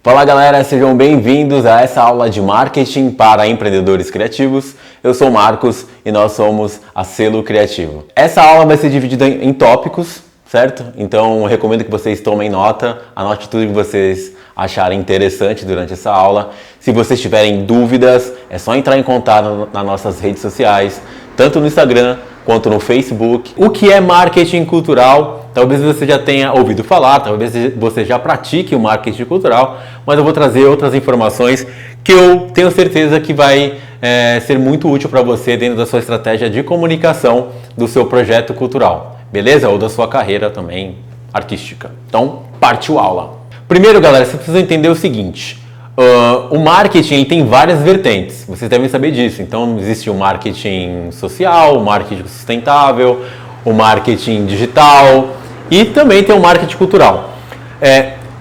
Fala galera, sejam bem-vindos a essa aula de marketing para empreendedores criativos. Eu sou o Marcos e nós somos a Selo Criativo. Essa aula vai ser dividida em tópicos, certo? Então eu recomendo que vocês tomem nota, anote tudo que vocês acharem interessante durante essa aula. Se vocês tiverem dúvidas, é só entrar em contato nas nossas redes sociais, tanto no Instagram quanto no Facebook. O que é marketing cultural? Talvez você já tenha ouvido falar, talvez você já pratique o marketing cultural, mas eu vou trazer outras informações que eu tenho certeza que vai ser muito útil para você dentro da sua estratégia de comunicação do seu projeto cultural, beleza? Ou da sua carreira também artística. Então, partiu aula. Primeiro, galera, você precisa entender o seguinte. O marketing tem várias vertentes, vocês devem saber disso. Então existe o marketing social, o marketing sustentável, o marketing digital e também tem o marketing cultural.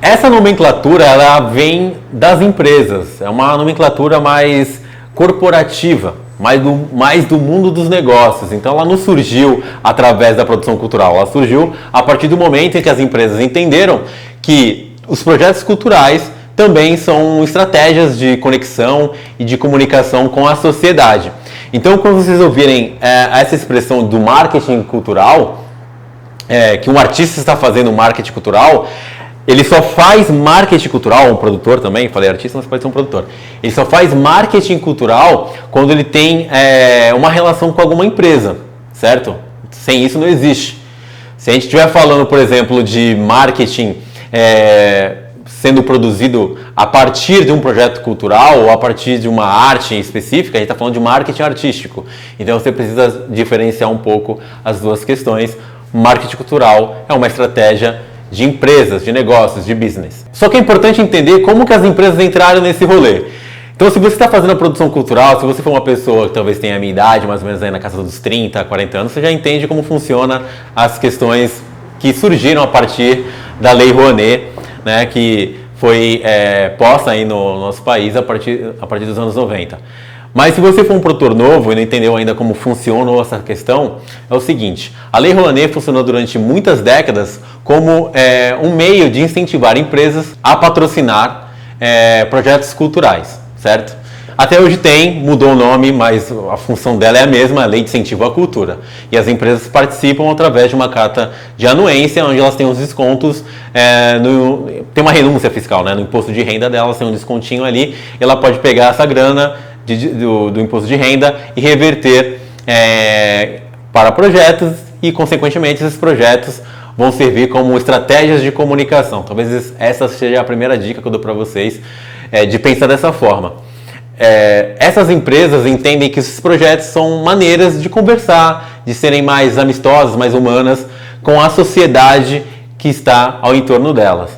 Essa nomenclatura ela vem das empresas, é uma nomenclatura mais corporativa, mais do mundo dos negócios. Então ela não surgiu através da produção cultural, ela surgiu a partir do momento em que as empresas entenderam que os projetos culturais também são estratégias de conexão e de comunicação com a sociedade. Então, quando vocês ouvirem essa expressão do marketing cultural, que um artista está fazendo marketing cultural, ele só faz marketing cultural, um produtor também, falei artista, mas pode ser um produtor. Ele só faz marketing cultural quando ele tem uma relação com alguma empresa, certo? Sem isso não existe. Se a gente estiver falando, por exemplo, de marketing sendo produzido a partir de um projeto cultural ou a partir de uma arte específica, a gente está falando de marketing artístico. Então você precisa diferenciar um pouco as duas questões. Marketing cultural é uma estratégia de empresas, de negócios, de business. Só que é importante entender como que as empresas entraram nesse rolê. Então se você está fazendo a produção cultural, se você for uma pessoa que talvez tenha a minha idade, mais ou menos aí na casa dos 30, 40 anos, você já entende como funciona as questões que surgiram a partir da Lei Rouanet, né, que foi posta aí no nosso país a partir dos anos 90. Mas se você for um produtor novo e não entendeu ainda como funciona essa questão, é o seguinte: a Lei Rouanet funcionou durante muitas décadas como um meio de incentivar empresas a patrocinar projetos culturais, certo? Até hoje mudou o nome, mas a função dela é a mesma, a Lei de Incentivo à Cultura. E as empresas participam através de uma carta de anuência, onde elas têm os descontos, tem uma renúncia fiscal, né? No imposto de renda delas tem um descontinho ali, e ela pode pegar essa grana do imposto de renda e reverter para projetos e, consequentemente, esses projetos vão servir como estratégias de comunicação. Talvez essa seja a primeira dica que eu dou para vocês, de pensar dessa forma. Essas empresas entendem que esses projetos são maneiras de conversar, de serem mais amistosas, mais humanas com a sociedade que está ao entorno delas.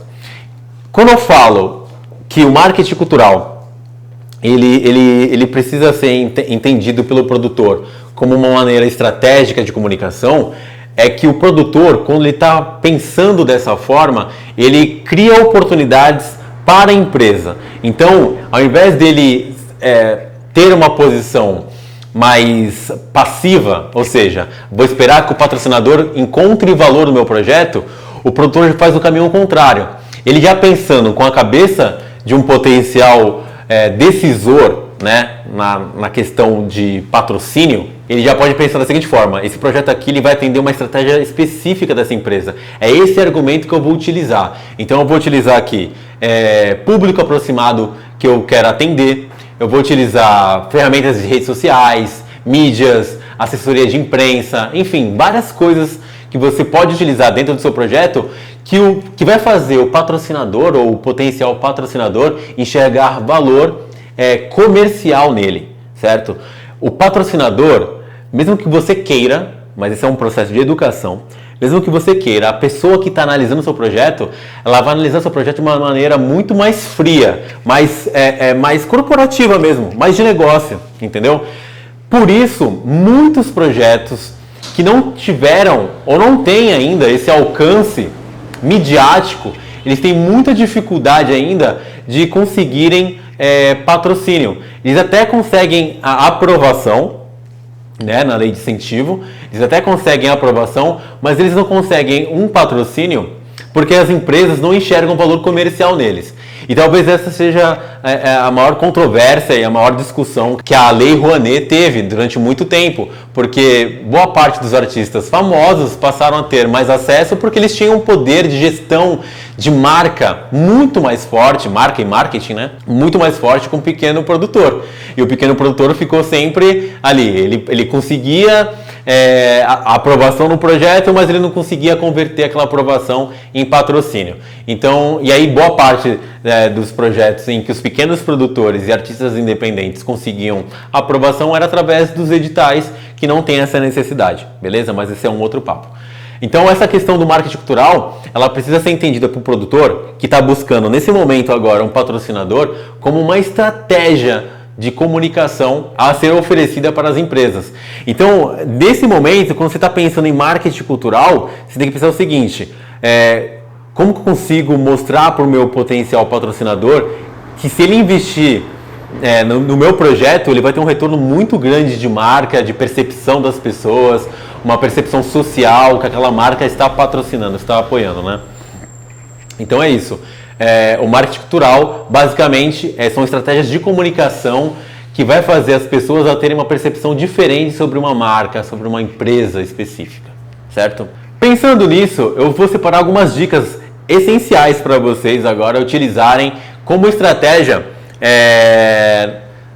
Quando eu falo que o marketing cultural ele precisa ser entendido pelo produtor como uma maneira estratégica de comunicação, é que o produtor, quando ele está pensando dessa forma, ele cria oportunidades para a empresa. Então, ao invés dele ter uma posição mais passiva, ou seja, vou esperar que o patrocinador encontre valor no meu projeto, o produtor faz o caminho contrário. Ele já pensando com a cabeça de um potencial decisor, né, na questão de patrocínio, ele já pode pensar da seguinte forma: esse projeto aqui ele vai atender uma estratégia específica dessa empresa. É esse argumento que eu vou utilizar. Então eu vou utilizar aqui público aproximado que eu quero atender. Eu vou utilizar ferramentas de redes sociais, mídias, assessoria de imprensa, enfim, várias coisas que você pode utilizar dentro do seu projeto que vai fazer o patrocinador ou o potencial patrocinador enxergar valor comercial nele, certo? O patrocinador, mesmo que você queira, mas esse é um processo de educação, mesmo que você queira, a pessoa que está analisando o seu projeto, ela vai analisar o seu projeto de uma maneira muito mais fria, mais corporativa mesmo, mais de negócio, entendeu? Por isso, muitos projetos que não tiveram ou não têm ainda esse alcance midiático, eles têm muita dificuldade ainda de conseguirem patrocínio. Eles até conseguem a aprovação, né, na lei de incentivo, eles até conseguem a aprovação, mas eles não conseguem um patrocínio porque as empresas não enxergam valor comercial neles. E talvez essa seja a maior controvérsia e a maior discussão que a Lei Rouanet teve durante muito tempo, porque boa parte dos artistas famosos passaram a ter mais acesso porque eles tinham um poder de gestão de marca muito mais forte, marca e marketing, né? Muito mais forte com o pequeno produtor. E o pequeno produtor ficou sempre ali, ele conseguia a aprovação no projeto, mas ele não conseguia converter aquela aprovação em patrocínio. Então, e aí boa parte dos projetos em que os pequenos produtores e artistas independentes conseguiam aprovação era através dos editais, que não tem essa necessidade, beleza? Mas esse é um outro papo. Então essa questão do marketing cultural, ela precisa ser entendida para o produtor que está buscando nesse momento agora um patrocinador como uma estratégia de comunicação a ser oferecida para as empresas. Então, nesse momento, quando você está pensando em marketing cultural, você tem que pensar o seguinte, como que eu consigo mostrar para o meu potencial patrocinador que se ele investir no meu projeto, ele vai ter um retorno muito grande de marca, de percepção das pessoas, uma percepção social que aquela marca está patrocinando, está apoiando, né? Então é isso. O marketing cultural, basicamente, são estratégias de comunicação que vai fazer as pessoas a terem uma percepção diferente sobre uma marca, sobre uma empresa específica, certo? Pensando nisso, eu vou separar algumas dicas essenciais para vocês agora utilizarem como estratégia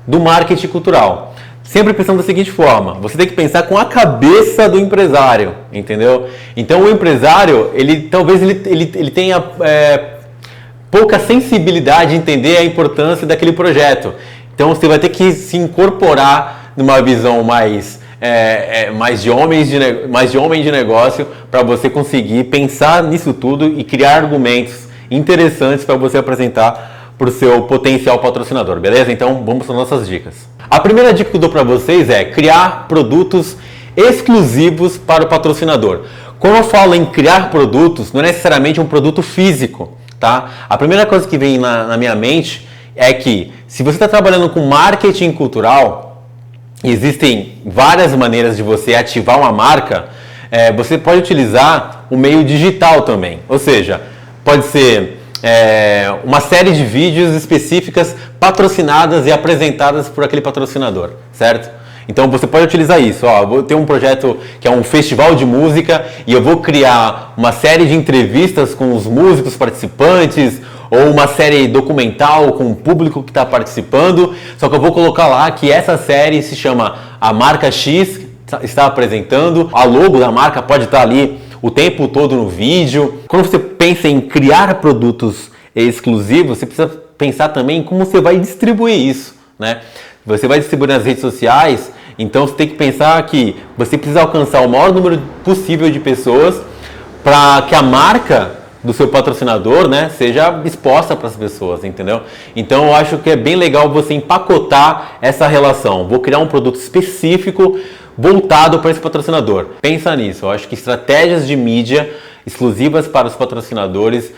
do marketing cultural. Sempre pensando da seguinte forma, você tem que pensar com a cabeça do empresário, entendeu? Então o empresário, talvez ele tenha pouca sensibilidade de entender a importância daquele projeto. Então você vai ter que se incorporar numa visão mais de homem de negócio para você conseguir pensar nisso tudo e criar argumentos interessantes para você apresentar para o seu potencial patrocinador, beleza? Então vamos para as nossas dicas. A primeira dica que eu dou para vocês é criar produtos exclusivos para o patrocinador. Quando eu falo em criar produtos, não é necessariamente um produto físico, tá? A primeira coisa que vem na minha mente é que se você está trabalhando com marketing cultural, existem várias maneiras de você ativar uma marca. Você pode utilizar o meio digital também, ou seja, pode ser uma série de vídeos específicas patrocinadas e apresentadas por aquele patrocinador, certo? Então você pode utilizar isso, eu vou ter um projeto que é um festival de música e eu vou criar uma série de entrevistas com os músicos participantes ou uma série documental com o público que está participando, só que eu vou colocar lá que essa série se chama A Marca X está apresentando, a logo da marca pode estar ali o tempo todo no vídeo. Quando você pensa em criar produtos exclusivos, você precisa pensar também em como você vai distribuir isso, né? Você vai distribuir nas redes sociais, então você tem que pensar que você precisa alcançar o maior número possível de pessoas para que a marca do seu patrocinador, né, seja exposta para as pessoas, entendeu? Então eu acho que é bem legal você empacotar essa relação. Vou criar um produto específico voltado para esse patrocinador. Pensa nisso. Eu acho que estratégias de mídia exclusivas para os patrocinadores,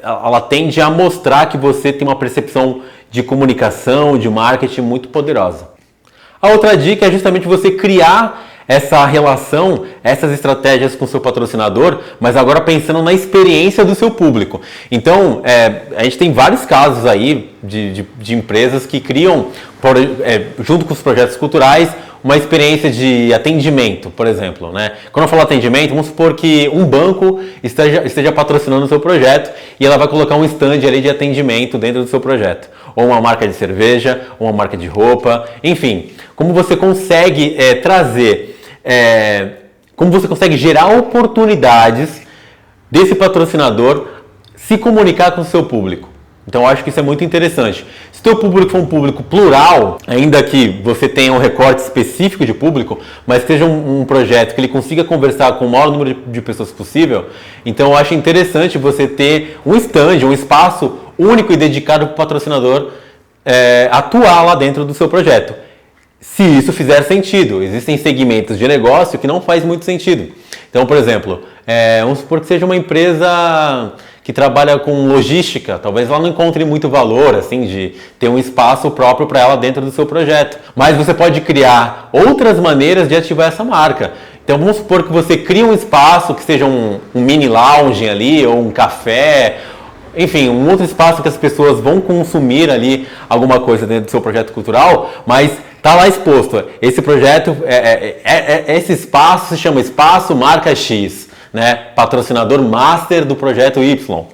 ela tende a mostrar que você tem uma percepção de comunicação, de marketing muito poderosa. A outra dica é justamente você criar essa relação, essas estratégias com o seu patrocinador, mas agora pensando na experiência do seu público. Então, a gente tem vários casos aí de empresas que criam, junto com os projetos culturais, uma experiência de atendimento, por exemplo, né? Quando eu falo atendimento, vamos supor que um banco esteja patrocinando o seu projeto e ela vai colocar um stand ali de atendimento dentro do seu projeto. Ou uma marca de cerveja, ou uma marca de roupa, enfim. Como você consegue como você consegue gerar oportunidades desse patrocinador se comunicar com o seu público. Então eu acho que isso é muito interessante. Se o teu público for um público plural, ainda que você tenha um recorte específico de público, mas seja um projeto que ele consiga conversar com o maior número de pessoas possível, então eu acho interessante você ter um stand, um espaço único e dedicado para o patrocinador atuar lá dentro do seu projeto. Se isso fizer sentido, existem segmentos de negócio que não faz muito sentido. Então, por exemplo, vamos supor que seja uma empresa que trabalha com logística, talvez ela não encontre muito valor, assim, de ter um espaço próprio para ela dentro do seu projeto. Mas você pode criar outras maneiras de ativar essa marca. Então, vamos supor que você cria um espaço que seja um mini lounge ali, ou um café, enfim, um outro espaço que as pessoas vão consumir ali alguma coisa dentro do seu projeto cultural, mas tá lá exposto. Esse projeto, esse espaço se chama Espaço Marca X, né? Patrocinador master do projeto Y.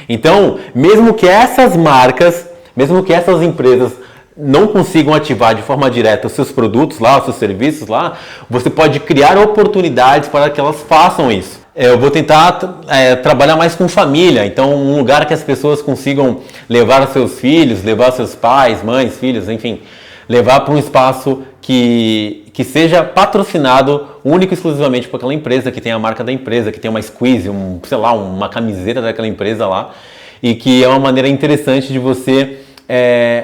Então, mesmo que essas marcas, mesmo que essas empresas não consigam ativar de forma direta os seus produtos lá, os seus serviços lá, você pode criar oportunidades para que elas façam isso. Eu vou tentar trabalhar mais com família, então um lugar que as pessoas consigam levar seus filhos, levar seus pais, mães, filhos, enfim, levar para um espaço que seja patrocinado único e exclusivamente por aquela empresa, que tem a marca da empresa, que tem uma squeeze, uma camiseta daquela empresa lá, e que é uma maneira interessante de você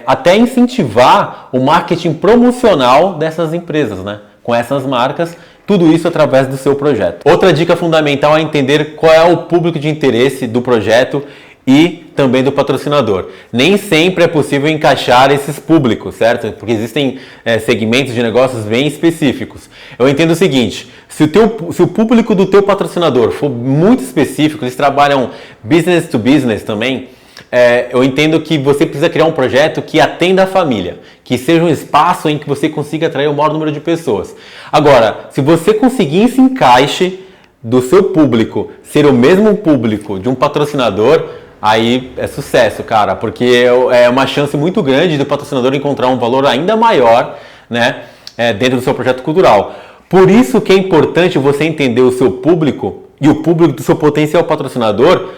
até incentivar o marketing promocional dessas empresas, né? Com essas marcas, tudo isso através do seu projeto. Outra dica fundamental é entender qual é o público de interesse do projeto e também do patrocinador. Nem sempre é possível encaixar esses públicos, certo? Porque existem segmentos de negócios bem específicos. Eu entendo o seguinte, se o público do teu patrocinador for muito específico, eles trabalham business to business também, eu entendo que você precisa criar um projeto que atenda a família, que seja um espaço em que você consiga atrair o maior número de pessoas. Agora, se você conseguir esse encaixe do seu público ser o mesmo público de um patrocinador, aí é sucesso, cara, porque é uma chance muito grande do patrocinador encontrar um valor ainda maior, né, dentro do seu projeto cultural. Por isso que é importante você entender o seu público e o público do seu potencial patrocinador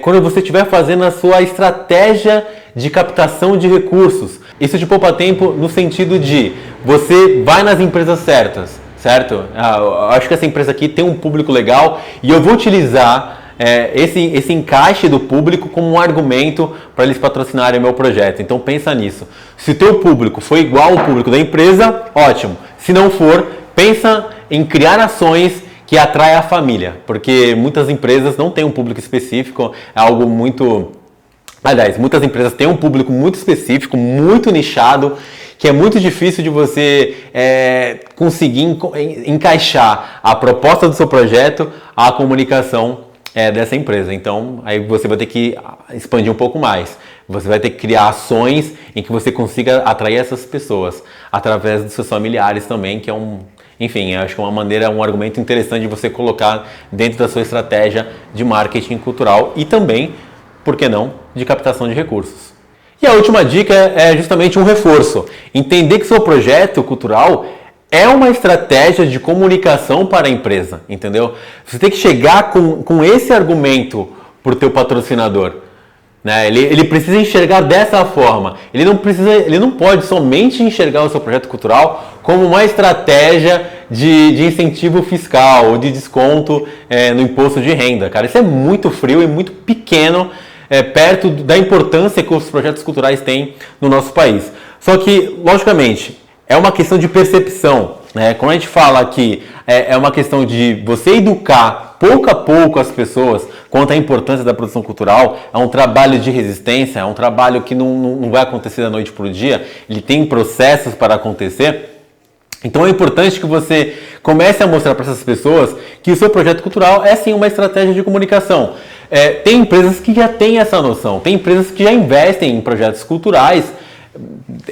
quando você estiver fazendo a sua estratégia de captação de recursos. Isso te poupa tempo no sentido de você vai nas empresas certas, certo? Acho que essa empresa aqui tem um público legal e eu vou utilizar esse encaixe do público como um argumento para eles patrocinarem o meu projeto. Então pensa nisso. Se o teu público for igual ao público da empresa, ótimo. Se não for, pensa em criar ações que atrai a família, porque muitas empresas não têm um público específico, é algo muito... Aliás, muitas empresas têm um público muito específico, muito nichado, que é muito difícil de você conseguir encaixar a proposta do seu projeto à comunicação dessa empresa. Então, aí você vai ter que expandir um pouco mais. Você vai ter que criar ações em que você consiga atrair essas pessoas, através dos seus familiares também, que é enfim, acho que é uma maneira, um argumento interessante de você colocar dentro da sua estratégia de marketing cultural e também, por que não, de captação de recursos. E a última dica é justamente um reforço. Entender que seu projeto cultural é uma estratégia de comunicação para a empresa, entendeu? Você tem que chegar com esse argumento para o teu patrocinador. Né? Ele precisa enxergar dessa forma. Ele não pode somente enxergar o seu projeto cultural como uma estratégia de incentivo fiscal ou de desconto no imposto de renda. Cara, isso é muito frio e muito pequeno perto da importância que os projetos culturais têm no nosso país. Só que, logicamente, é uma questão de percepção. Né? Quando a gente fala que é uma questão de você educar pouco a pouco as pessoas quanto à importância da produção cultural, é um trabalho de resistência, é um trabalho que não vai acontecer da noite para o dia, ele tem processos para acontecer. Então é importante que você comece a mostrar para essas pessoas que o seu projeto cultural é sim uma estratégia de comunicação. Tem empresas que já têm essa noção, tem empresas que já investem em projetos culturais,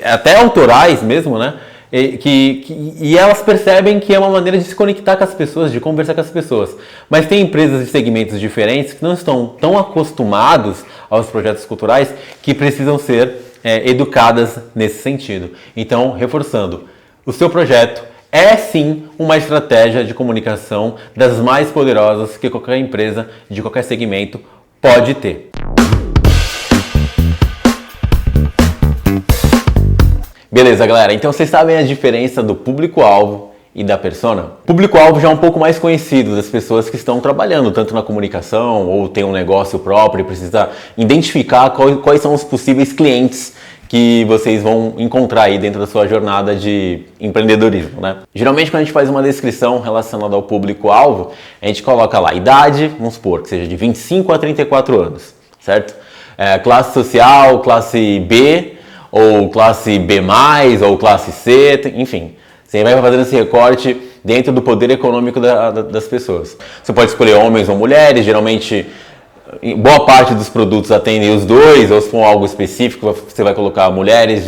até autorais mesmo, né? E elas percebem que é uma maneira de se conectar com as pessoas, de conversar com as pessoas. Mas tem empresas de segmentos diferentes que não estão tão acostumados aos projetos culturais que precisam ser educadas nesse sentido. Então, reforçando, o seu projeto é sim uma estratégia de comunicação das mais poderosas que qualquer empresa de qualquer segmento pode ter. Beleza, galera, então vocês sabem a diferença do público-alvo e da persona? O público-alvo já é um pouco mais conhecido das pessoas que estão trabalhando tanto na comunicação ou tem um negócio próprio e precisa identificar quais são os possíveis clientes que vocês vão encontrar aí dentro da sua jornada de empreendedorismo, né? Geralmente quando a gente faz uma descrição relacionada ao público-alvo, a gente coloca lá idade, vamos supor, que seja de 25 a 34 anos, certo? Classe social, classe B, ou classe B+, ou classe C, enfim. Você vai fazendo esse recorte dentro do poder econômico das pessoas. Você pode escolher homens ou mulheres, geralmente boa parte dos produtos atendem os dois, ou se for algo específico, você vai colocar mulheres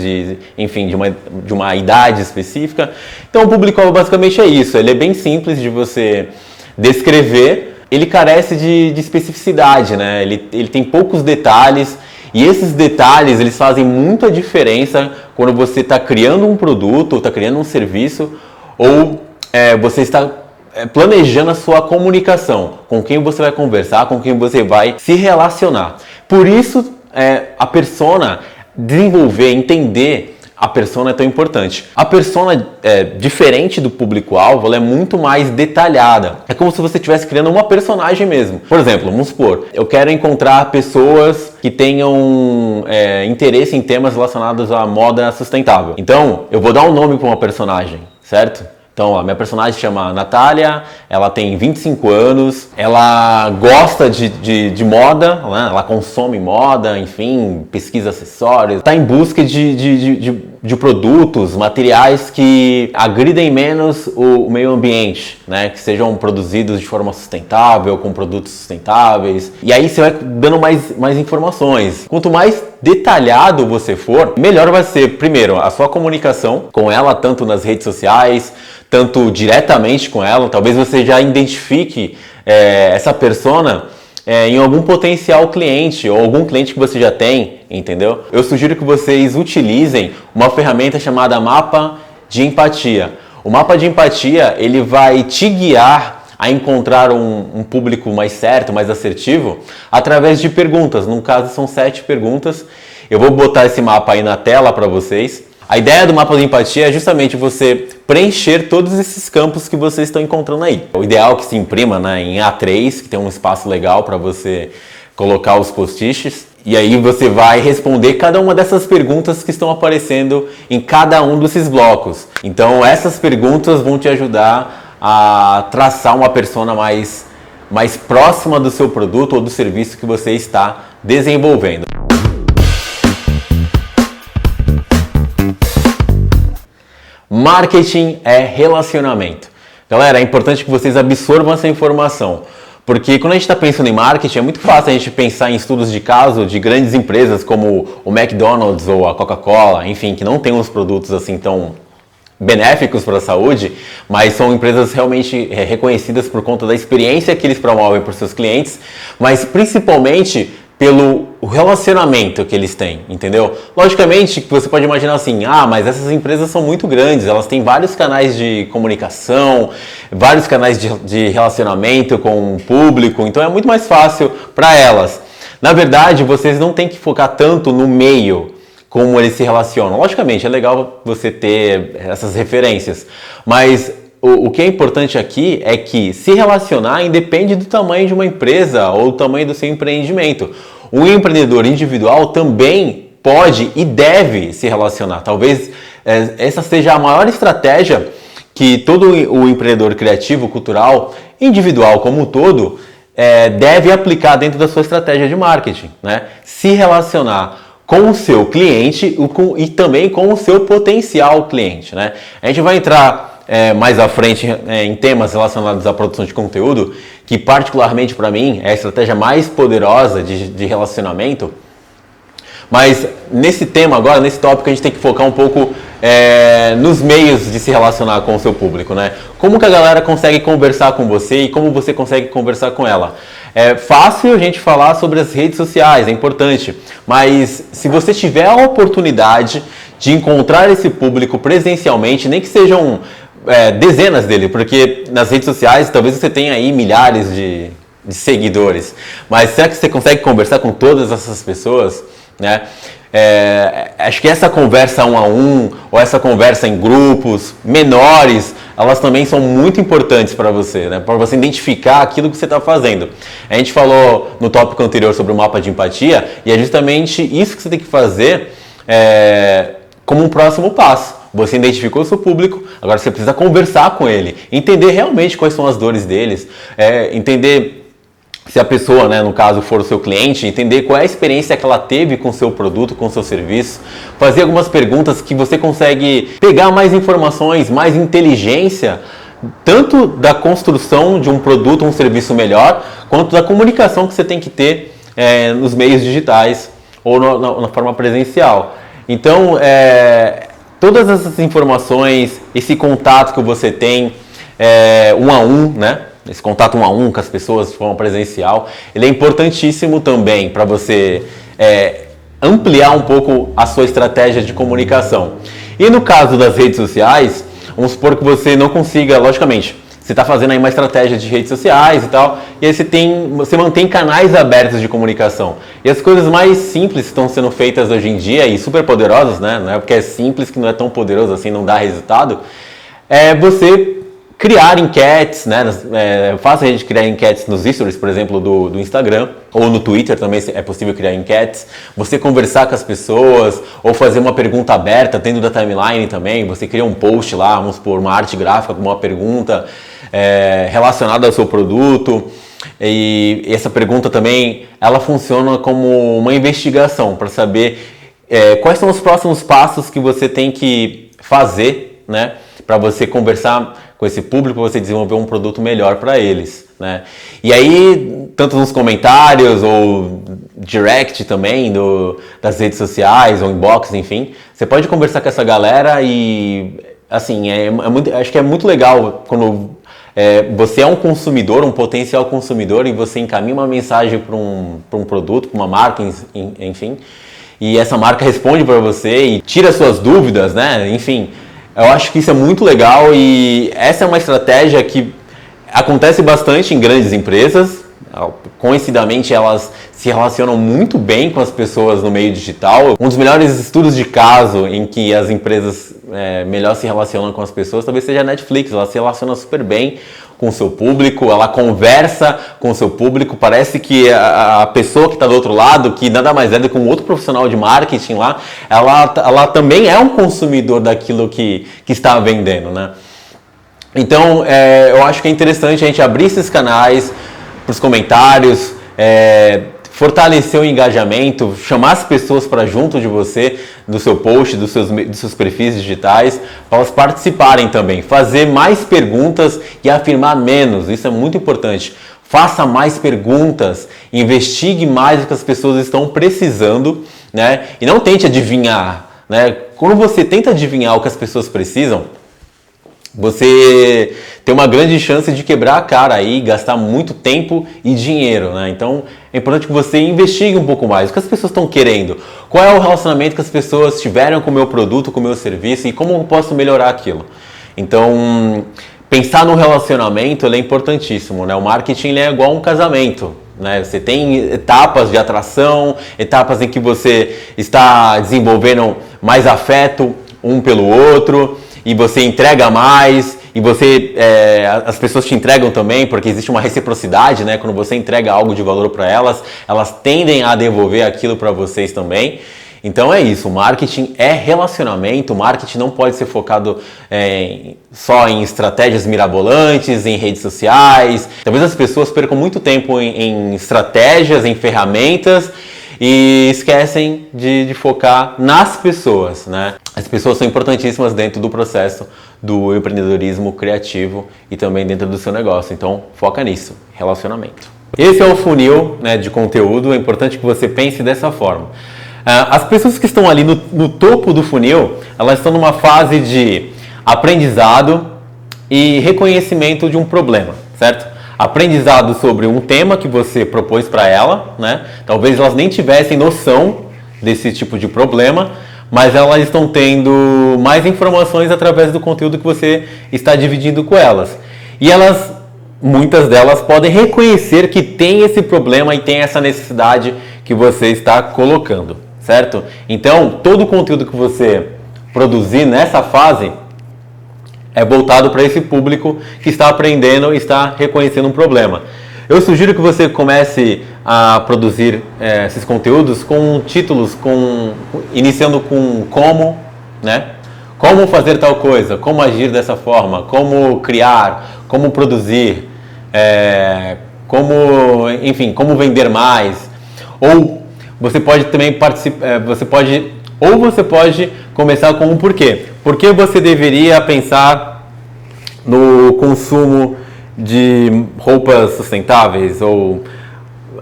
enfim, de uma idade específica. Então o público-alvo basicamente é isso, ele é bem simples de você descrever, ele carece de especificidade, né? Ele tem poucos detalhes, e esses detalhes eles fazem muita diferença quando você está criando um produto, ou está criando um serviço, ou você está planejando a sua comunicação, com quem você vai conversar, com quem você vai se relacionar. Por isso, a persona, desenvolver, entender a persona é tão importante. A persona, diferente do público-alvo, ela é muito mais detalhada. É como se você estivesse criando uma personagem mesmo. Por exemplo, vamos supor, eu quero encontrar pessoas que tenham interesse em temas relacionados à moda sustentável. Então, eu vou dar um nome para uma personagem, certo? Então, a minha personagem chama Natália, ela tem 25 anos, ela gosta de moda, né? Ela consome moda, enfim, pesquisa acessórios, está em busca de produtos, materiais que agridem menos o meio ambiente, né? Que sejam produzidos de forma sustentável, com produtos sustentáveis. E aí você vai dando mais informações. Quanto mais detalhado você for, melhor vai ser, primeiro, a sua comunicação com ela, tanto nas redes sociais, tanto diretamente com ela. Talvez você já identifique essa persona em algum potencial cliente ou algum cliente que você já tem, entendeu? Eu sugiro que vocês utilizem uma ferramenta chamada Mapa de Empatia. O Mapa de Empatia, ele vai te guiar a encontrar um público mais certo, mais assertivo, através de perguntas. No caso, são 7 perguntas. Eu vou botar esse mapa aí na tela para vocês. A ideia do mapa de empatia é justamente você preencher todos esses campos que vocês estão encontrando aí. O ideal é que se imprima, né, em A3, que tem um espaço legal para você colocar os post-its. E aí você vai responder cada uma dessas perguntas que estão aparecendo em cada um desses blocos. Então essas perguntas vão te ajudar a traçar uma persona mais próxima do seu produto ou do serviço que você está desenvolvendo. Marketing é relacionamento. Galera, é importante que vocês absorvam essa informação, porque quando a gente está pensando em marketing, é muito fácil a gente pensar em estudos de caso de grandes empresas como o McDonald's ou a Coca-Cola, enfim, que não tem uns produtos assim tão benéficos para a saúde, mas são empresas realmente reconhecidas por conta da experiência que eles promovem para os seus clientes, mas principalmente pelo relacionamento que eles têm, entendeu? Logicamente que você pode imaginar assim, mas essas empresas são muito grandes, elas têm vários canais de comunicação, vários canais de relacionamento com o público, então é muito mais fácil para elas. Na verdade, vocês não têm que focar tanto no meio, como eles se relacionam. Logicamente, é legal você ter essas referências, mas o que é importante aqui é que se relacionar independe do tamanho de uma empresa ou do tamanho do seu empreendimento. O empreendedor individual também pode e deve se relacionar. Talvez essa seja a maior estratégia que todo o empreendedor criativo, cultural, individual como um todo, deve aplicar dentro da sua estratégia de marketing, né? Se relacionar com o seu cliente e também com o seu potencial cliente, né? A gente vai entrar mais à frente em temas relacionados à produção de conteúdo, que particularmente para mim é a estratégia mais poderosa de relacionamento. Mas nesse tema agora, nesse tópico, a gente tem que focar um pouco nos meios de se relacionar com o seu público, né? Como que a galera consegue conversar com você e como você consegue conversar com ela. É fácil a gente falar sobre as redes sociais, é importante, mas se você tiver a oportunidade de encontrar esse público presencialmente, nem que sejam dezenas dele, porque nas redes sociais talvez você tenha aí milhares de seguidores, mas será que você consegue conversar com todas essas pessoas, né? Acho que essa conversa 1 a 1 ou essa conversa em grupos menores, elas também são muito importantes para você, né? Para você identificar aquilo que você está fazendo. A gente falou no tópico anterior sobre o mapa de empatia e é justamente isso que você tem que fazer como um próximo passo. Você identificou o seu público, agora você precisa conversar com ele, entender realmente quais são as dores deles, entender se a pessoa, né, no caso for o seu cliente, entender qual é a experiência que ela teve com o seu produto, com o seu serviço, fazer algumas perguntas que você consegue pegar mais informações, mais inteligência, tanto da construção de um produto, um serviço melhor, quanto da comunicação que você tem que ter nos meios digitais ou na forma presencial. Então, todas essas informações, esse contato que você tem um a um, né? Esse contato um a um com as pessoas de forma presencial, ele é importantíssimo também para você ampliar um pouco a sua estratégia de comunicação. E no caso das redes sociais, vamos supor que você não consiga, logicamente, você está fazendo aí uma estratégia de redes sociais e tal, e aí você mantém canais abertos de comunicação. E as coisas mais simples que estão sendo feitas hoje em dia, e super poderosas, né? Não é porque é simples que não é tão poderoso assim, não dá resultado, é você criar enquetes, né? Fácil a gente criar enquetes nos stories, por exemplo, do Instagram, ou no Twitter também é possível criar enquetes. Você conversar com as pessoas, ou fazer uma pergunta aberta dentro da timeline também. Você cria um post lá, vamos supor, uma arte gráfica com uma pergunta relacionada ao seu produto. E essa pergunta também, ela funciona como uma investigação para saber quais são os próximos passos que você tem que fazer, né? Para você conversar com esse público, você desenvolver um produto melhor para eles, né? E aí, tanto nos comentários ou direct também das redes sociais ou inbox, enfim, você pode conversar com essa galera e, assim, acho que é muito legal quando você é um consumidor, um potencial consumidor, e você encaminha uma mensagem para um produto, para uma marca, enfim, e essa marca responde para você e tira suas dúvidas, né? Enfim, eu acho que isso é muito legal e essa é uma estratégia que acontece bastante em grandes empresas. Coincidentemente, elas se relacionam muito bem com as pessoas no meio digital. Um dos melhores estudos de caso em que as empresas melhor se relacionam com as pessoas talvez seja a Netflix. Ela se relaciona super bem com o seu público, ela conversa com o seu público. Parece que a pessoa que está do outro lado, que nada mais é do que um outro profissional de marketing lá, ela também é um consumidor daquilo que está vendendo, né? Então, eu acho que é interessante a gente abrir esses canais para os comentários, fortalecer o engajamento, chamar as pessoas para junto de você, do seu post, dos seus perfis digitais, para elas participarem também, fazer mais perguntas e afirmar menos, isso é muito importante. Faça mais perguntas, investigue mais o que as pessoas estão precisando, né? E não tente adivinhar, né? Quando você tenta adivinhar o que as pessoas precisam, você tem uma grande chance de quebrar a cara aí, gastar muito tempo e dinheiro, né? Então é importante que você investigue um pouco mais. O que as pessoas estão querendo? Qual é o relacionamento que as pessoas tiveram com o meu produto, com o meu serviço e como eu posso melhorar aquilo? Então, pensar no relacionamento é importantíssimo, né? O marketing é igual a um casamento, né? Você tem etapas de atração, etapas em que você está desenvolvendo mais afeto um pelo outro, e você entrega mais, e as pessoas te entregam também, porque existe uma reciprocidade, né? Quando você entrega algo de valor para elas, elas tendem a devolver aquilo para vocês também. Então é isso, o marketing é relacionamento, o marketing não pode ser focado só em estratégias mirabolantes, em redes sociais. Talvez as pessoas percam muito tempo em estratégias, em ferramentas, e esquecem de focar nas pessoas, né? As pessoas são importantíssimas dentro do processo do empreendedorismo criativo e também dentro do seu negócio, então foca nisso, relacionamento. Esse é o funil, né, de conteúdo, é importante que você pense dessa forma. As pessoas que estão ali no topo do funil, elas estão numa fase de aprendizado e reconhecimento de um problema, certo? Aprendizado sobre um tema que você propôs para ela, né? Talvez elas nem tivessem noção desse tipo de problema, mas elas estão tendo mais informações através do conteúdo que você está dividindo com elas. E muitas delas podem reconhecer que tem esse problema e tem essa necessidade que você está colocando, certo? Então, todo o conteúdo que você produzir nessa fase é voltado para esse público que está aprendendo e está reconhecendo um problema. Eu sugiro que você comece a produzir esses conteúdos com títulos, iniciando com como, né? Como fazer tal coisa, como agir dessa forma, como criar, como produzir, como vender mais. Ou você pode também participar, você pode começar com um porquê. Por que você deveria pensar no consumo de roupas sustentáveis ou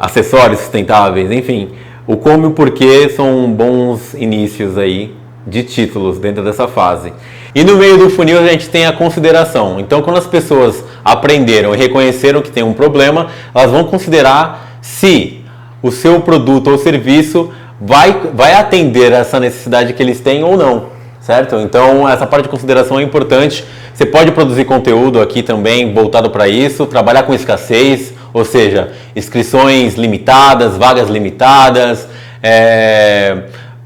acessórios sustentáveis, enfim. O como e o porquê são bons inícios aí de títulos dentro dessa fase. E no meio do funil a gente tem a consideração. Então, quando as pessoas aprenderam e reconheceram que tem um problema, elas vão considerar se o seu produto ou serviço vai atender essa necessidade que eles têm ou não, certo? Então, essa parte de consideração é importante. Você pode produzir conteúdo aqui também voltado para isso, trabalhar com escassez, ou seja, inscrições limitadas, vagas limitadas,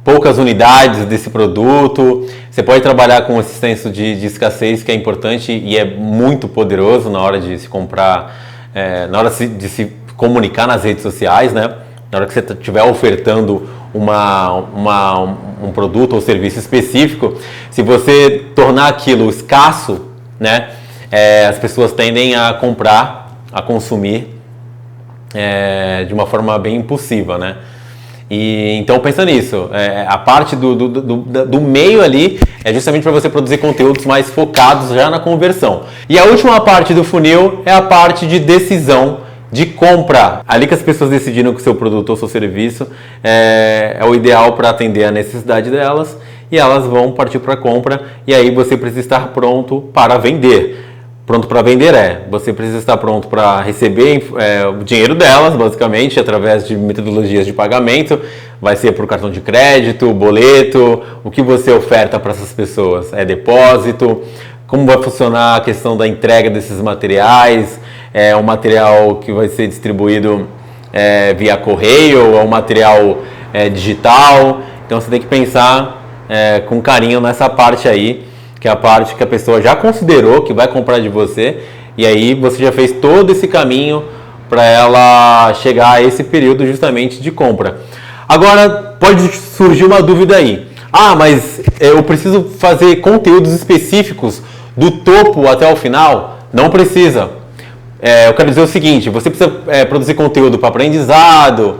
poucas unidades desse produto. Você pode trabalhar com esse senso de escassez, que é importante e é muito poderoso na hora de se comprar, na hora de se comunicar nas redes sociais, né? Na hora que você estiver ofertando um produto ou serviço específico, se você tornar aquilo escasso, né, as pessoas tendem a comprar, a consumir de uma forma bem impulsiva, né? E então pensa nisso, a parte do meio ali é justamente para você produzir conteúdos mais focados já na conversão. E a última parte do funil é a parte de decisão de compra. Ali que as pessoas decidiram que o seu produto ou seu serviço é o ideal para atender a necessidade delas e elas vão partir para a compra, e aí você precisa estar pronto para vender. Pronto para vender você precisa estar pronto para receber o dinheiro delas, basicamente, através de metodologias de pagamento. Vai ser por cartão de crédito, boleto, o que você oferta para essas pessoas? É depósito? Como vai funcionar a questão da entrega desses materiais? É um material que vai ser distribuído via correio, ou é um material digital? Então você tem que pensar com carinho nessa parte aí, que é a parte que a pessoa já considerou que vai comprar de você, e aí você já fez todo esse caminho para ela chegar a esse período justamente de compra. Agora pode surgir uma dúvida aí. Mas eu preciso fazer conteúdos específicos do topo até o final? Não precisa. Eu quero dizer o seguinte, você precisa produzir conteúdo para aprendizado,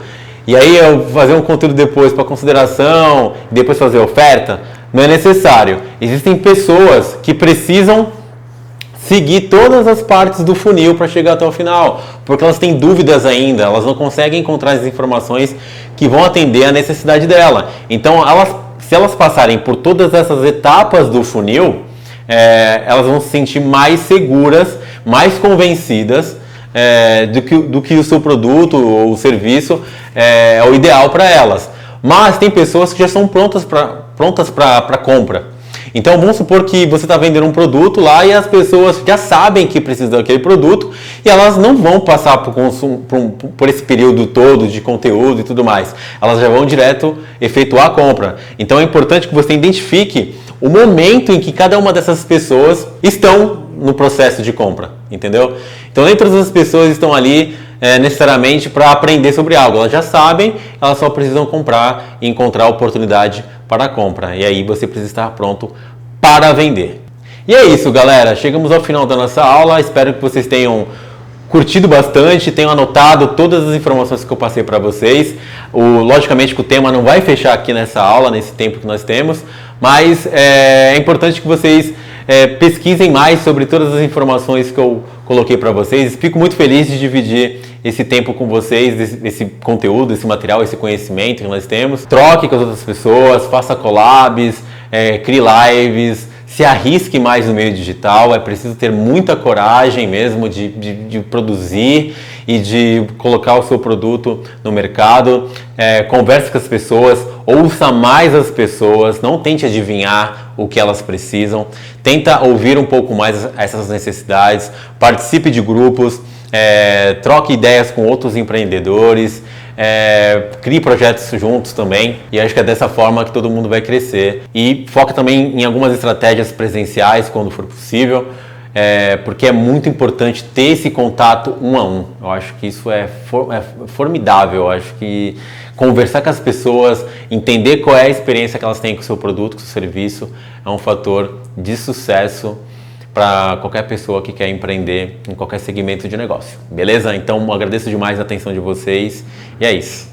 e aí eu fazer um conteúdo depois para consideração, e depois fazer oferta. Não é necessário. Existem pessoas que precisam seguir todas as partes do funil para chegar até o final, porque elas têm dúvidas ainda, elas não conseguem encontrar as informações que vão atender a necessidade dela. Então, se elas passarem por todas essas etapas do funil, elas vão se sentir mais seguras, mais convencidas do que o seu produto ou o serviço é o ideal para elas. Mas tem pessoas que já são prontas para compra. Então vamos supor que você está vendendo um produto lá e as pessoas já sabem que precisam daquele produto e elas não vão passar por esse período todo de conteúdo e tudo mais. Elas já vão direto efetuar a compra. Então é importante que você identifique o momento em que cada uma dessas pessoas estão no processo de compra, entendeu? Então nem todas as pessoas estão ali necessariamente para aprender sobre algo. Elas já sabem, elas só precisam comprar e encontrar a oportunidade para a compra. E aí você precisa estar pronto para vender. E é isso, galera. Chegamos ao final da nossa aula. Espero que vocês tenham curtido bastante, tenham anotado todas as informações que eu passei para vocês. Logicamente que o tema não vai fechar aqui nessa aula, nesse tempo que nós temos, mas é importante que vocês pesquisem mais sobre todas as informações que eu coloquei para vocês. Fico muito feliz de dividir esse tempo com vocês, esse conteúdo, esse material, esse conhecimento que nós temos. Troque com as outras pessoas, faça collabs, crie lives, se arrisque mais no meio digital. É preciso ter muita coragem mesmo de produzir e de colocar o seu produto no mercado. Converse com as pessoas, ouça mais as pessoas, não tente adivinhar o que elas precisam, tenta ouvir um pouco mais essas necessidades, participe de grupos, troque ideias com outros empreendedores, crie projetos juntos também, e acho que é dessa forma que todo mundo vai crescer. E foca também em algumas estratégias presenciais quando for possível, porque é muito importante ter esse contato um a um. Eu acho que isso é formidável. Eu acho que conversar com as pessoas, entender qual é a experiência que elas têm com o seu produto, com o seu serviço, é um fator de sucesso para qualquer pessoa que quer empreender em qualquer segmento de negócio. Beleza? Então agradeço demais a atenção de vocês e é isso.